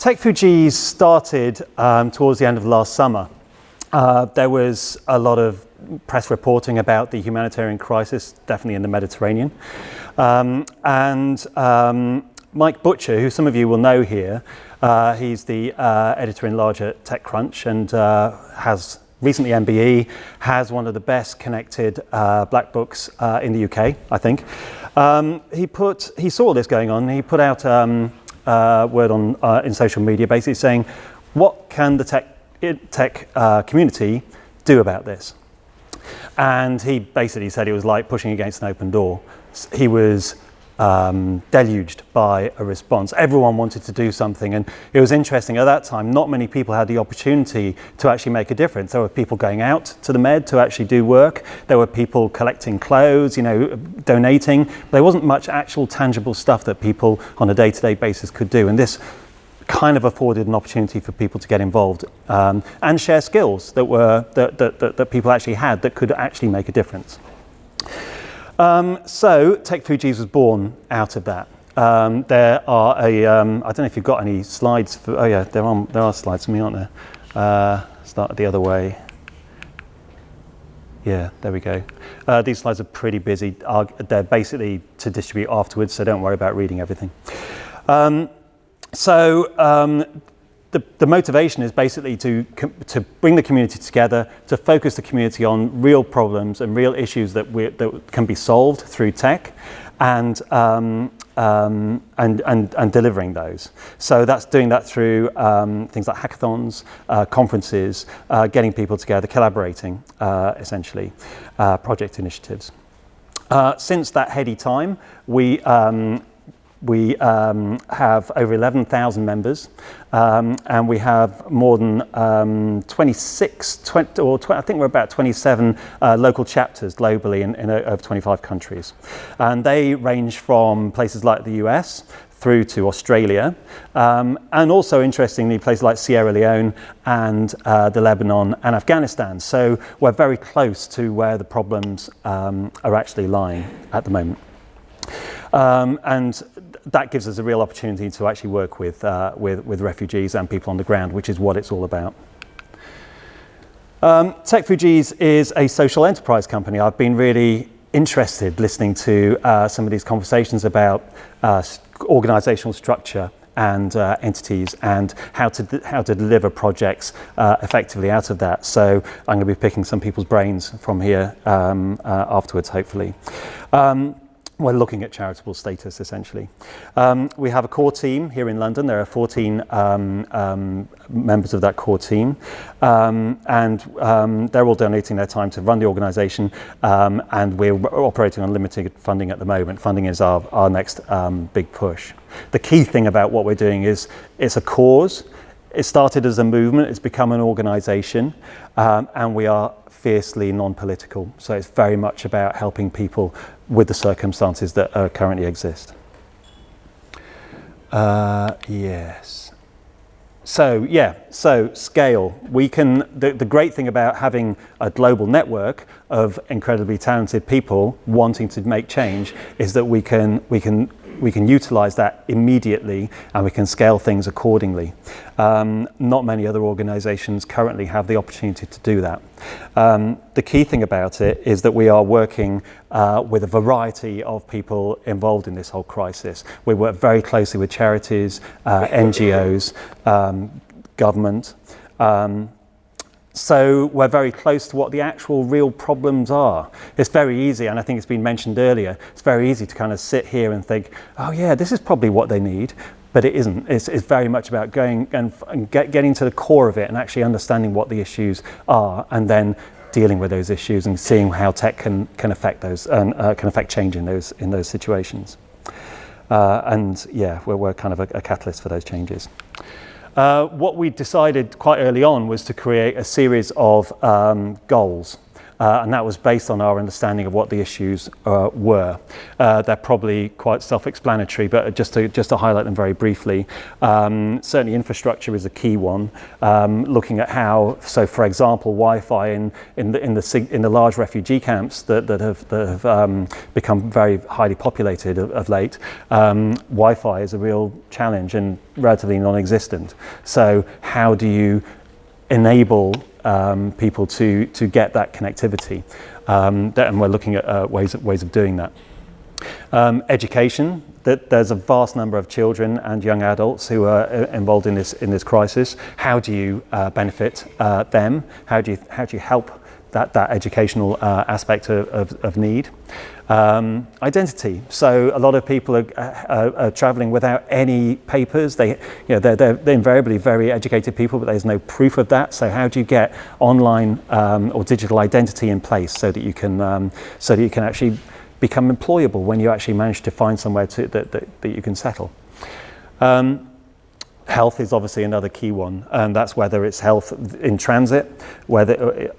Techfugees started towards the end of last summer. There was a lot of press reporting about the humanitarian crisis, definitely in the Mediterranean. Mike Butcher, who some of you will know here, he's the editor-in-large at TechCrunch and has recently MBE, has one of the best connected black books in the UK, I think. He saw this going on, he put out word on in social media basically saying, what can the tech community do about this? And he basically said it was like pushing against an open door. He was deluged by a response. Everyone wanted to do something, and it was interesting at that time, not many people had the opportunity to actually make a difference. There were people going out to the Med to actually do work. There were people collecting clothes, donating. There wasn't much actual tangible stuff that people on a day-to-day basis could do, and this kind of afforded an opportunity for people to get involved and share skills that people actually had that could actually make a difference. So Techfugees was born out of that. There are I don't know if you've got any slides for, oh yeah, there are slides for me, aren't there? Start the other way. Yeah, there we go. These slides are pretty busy. They're basically to distribute afterwards, so don't worry about reading everything. The motivation is basically to bring the community together, to focus the community on real problems and real issues that can be solved through tech, and delivering those. So that's doing that through things like hackathons, conferences, getting people together, collaborating, essentially, project initiatives. Since that heady time, we have over 11,000 members, and we have more than I think we're about 27 local chapters globally in over 25 countries. And they range from places like the US through to Australia, and also interestingly places like Sierra Leone and the Lebanon and Afghanistan. So we're very close to where the problems are actually lying at the moment. And that gives us a real opportunity to actually work with refugees and people on the ground, which is what it's all about. Techfugees is a social enterprise company. I've been really interested listening to some of these conversations about organizational structure and entities and how to deliver projects effectively out of that. So I'm going to be picking some people's brains from here afterwards, hopefully. We're looking at charitable status, essentially. We have a core team here in London. There are 14 members of that core team, and they're all donating their time to run the organisation, and we're operating on limited funding at the moment. Funding is our next big push. The key thing about what we're doing is it's a cause. It started as a movement, it's become an organisation, and we are fiercely non-political. So it's very much about helping people with the circumstances that currently exist. Yes. So scale. We can. The great thing about having a global network of incredibly talented people wanting to make change is that we can utilize that immediately, and we can scale things accordingly. Not many other organizations currently have the opportunity to do that. The key thing about it is that we are working with a variety of people involved in this whole crisis. We work very closely with charities, NGOs, government. So we're very close to what the actual real problems are. It's very easy, and I think it's been mentioned earlier, it's very easy to kind of sit here and think, oh yeah, this is probably what they need, but it isn't. It's very much about going and getting to the core of it and actually understanding what the issues are, and then dealing with those issues and seeing how tech can affect those and can affect change in those situations. And yeah, we're kind of a catalyst for those changes. What we decided quite early on was to create a series of goals. and that was based on our understanding of what the issues were. They're probably quite self-explanatory, but just to highlight them very briefly, certainly infrastructure is a key one. Looking at how, so for example, Wi-Fi in the large refugee camps that have become very highly populated of late, Wi-Fi is a real challenge and relatively non-existent. So how do you enable people to get that connectivity? And we're looking at ways of doing that. Education. There's a vast number of children and young adults who are involved in this crisis. How do you benefit them? How do you help that educational aspect of need? Identity. So a lot of people are travelling without any papers. They're invariably very educated people, but there's no proof of that. So how do you get online or digital identity in place so that you can actually become employable when you actually manage to find somewhere that you can settle? Health is obviously another key one, and that's whether it's health in transit, whether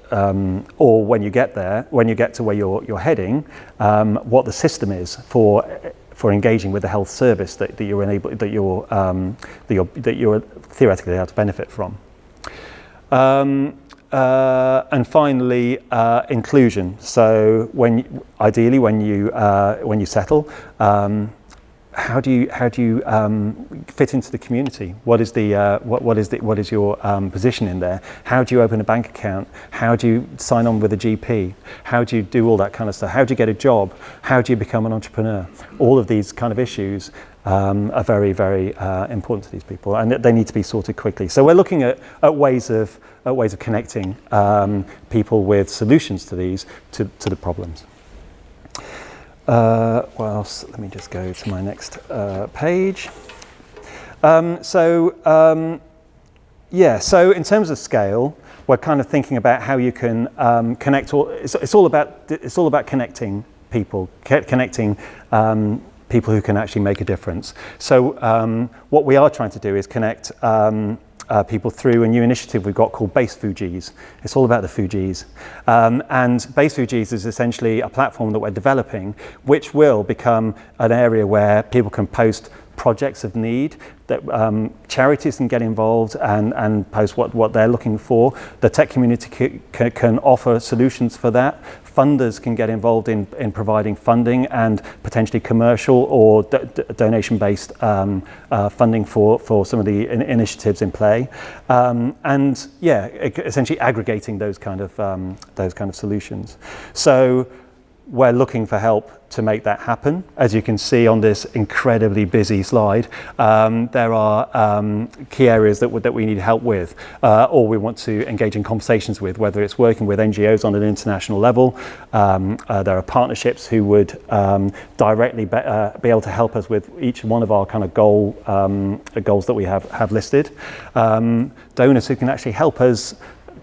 or when you get there, when you get to where you're heading, what the system is for engaging with the health service that you're theoretically able to benefit from. And finally, inclusion. So ideally when you settle, how do you fit into the community? What is your position in there? How do you open a bank account? How do you sign on with a GP? How do you do all that kind of stuff? How do you get a job? How do you become an entrepreneur? All of these kind of issues are very, very important to these people, and they need to be sorted quickly. So we're looking at ways of connecting people with solutions to these to the problems. What else? Let me just go to my next page. So in terms of scale, we're kind of thinking about how you can connect. It's all about connecting people, connecting people who can actually make a difference. So what we are trying to do is connect people through a new initiative we've got called Techfugees. It's all about the Fugees. And Techfugees is essentially a platform that we're developing, which will become an area where people can post projects of need, that charities can get involved and post what they're looking for. The tech community can offer solutions for that. Funders can get involved in providing funding and potentially commercial or donation-based funding for some of the initiatives in play, and essentially aggregating those kind of solutions. So we're looking for help to make that happen. As you can see on this incredibly busy slide, there are key areas that we need help with, or we want to engage in conversations with, whether it's working with NGOs on an international level. There are partnerships who would directly be able to help us with each one of our kind of goals that we have listed. Donors who can actually help us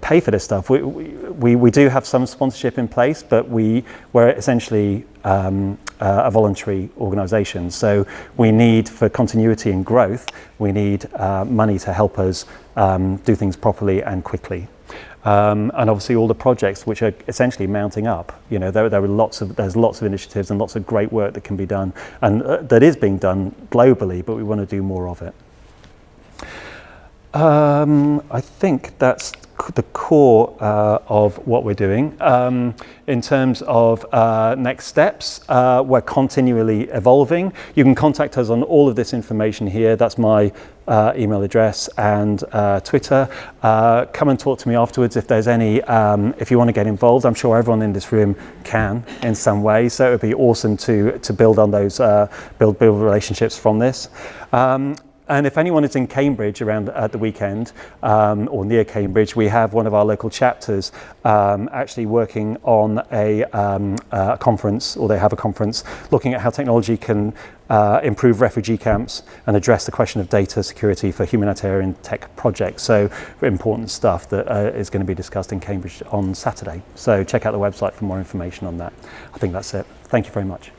pay for this stuff. We do have some sponsorship in place, but we're essentially a voluntary organisation. So we need, for continuity and growth, we need money to help us do things properly and quickly. And obviously all the projects which are essentially mounting up. There's lots of initiatives and lots of great work that can be done, and that is being done globally, but we want to do more of it. I think that's the core of what we're doing. In terms of next steps, we're continually evolving. You can contact us on all of this information here. That's my email address and Twitter. Come and talk to me afterwards if there's any, if you want to get involved. I'm sure everyone in this room can in some way, so it would be awesome to build on those, build relationships from this. And if anyone is in Cambridge around at the weekend, or near Cambridge, we have one of our local chapters actually working on a conference, or they have a conference looking at how technology can improve refugee camps and address the question of data security for humanitarian tech projects. So important stuff that is going to be discussed in Cambridge on Saturday. So check out the website for more information on that. I think that's it. Thank you very much.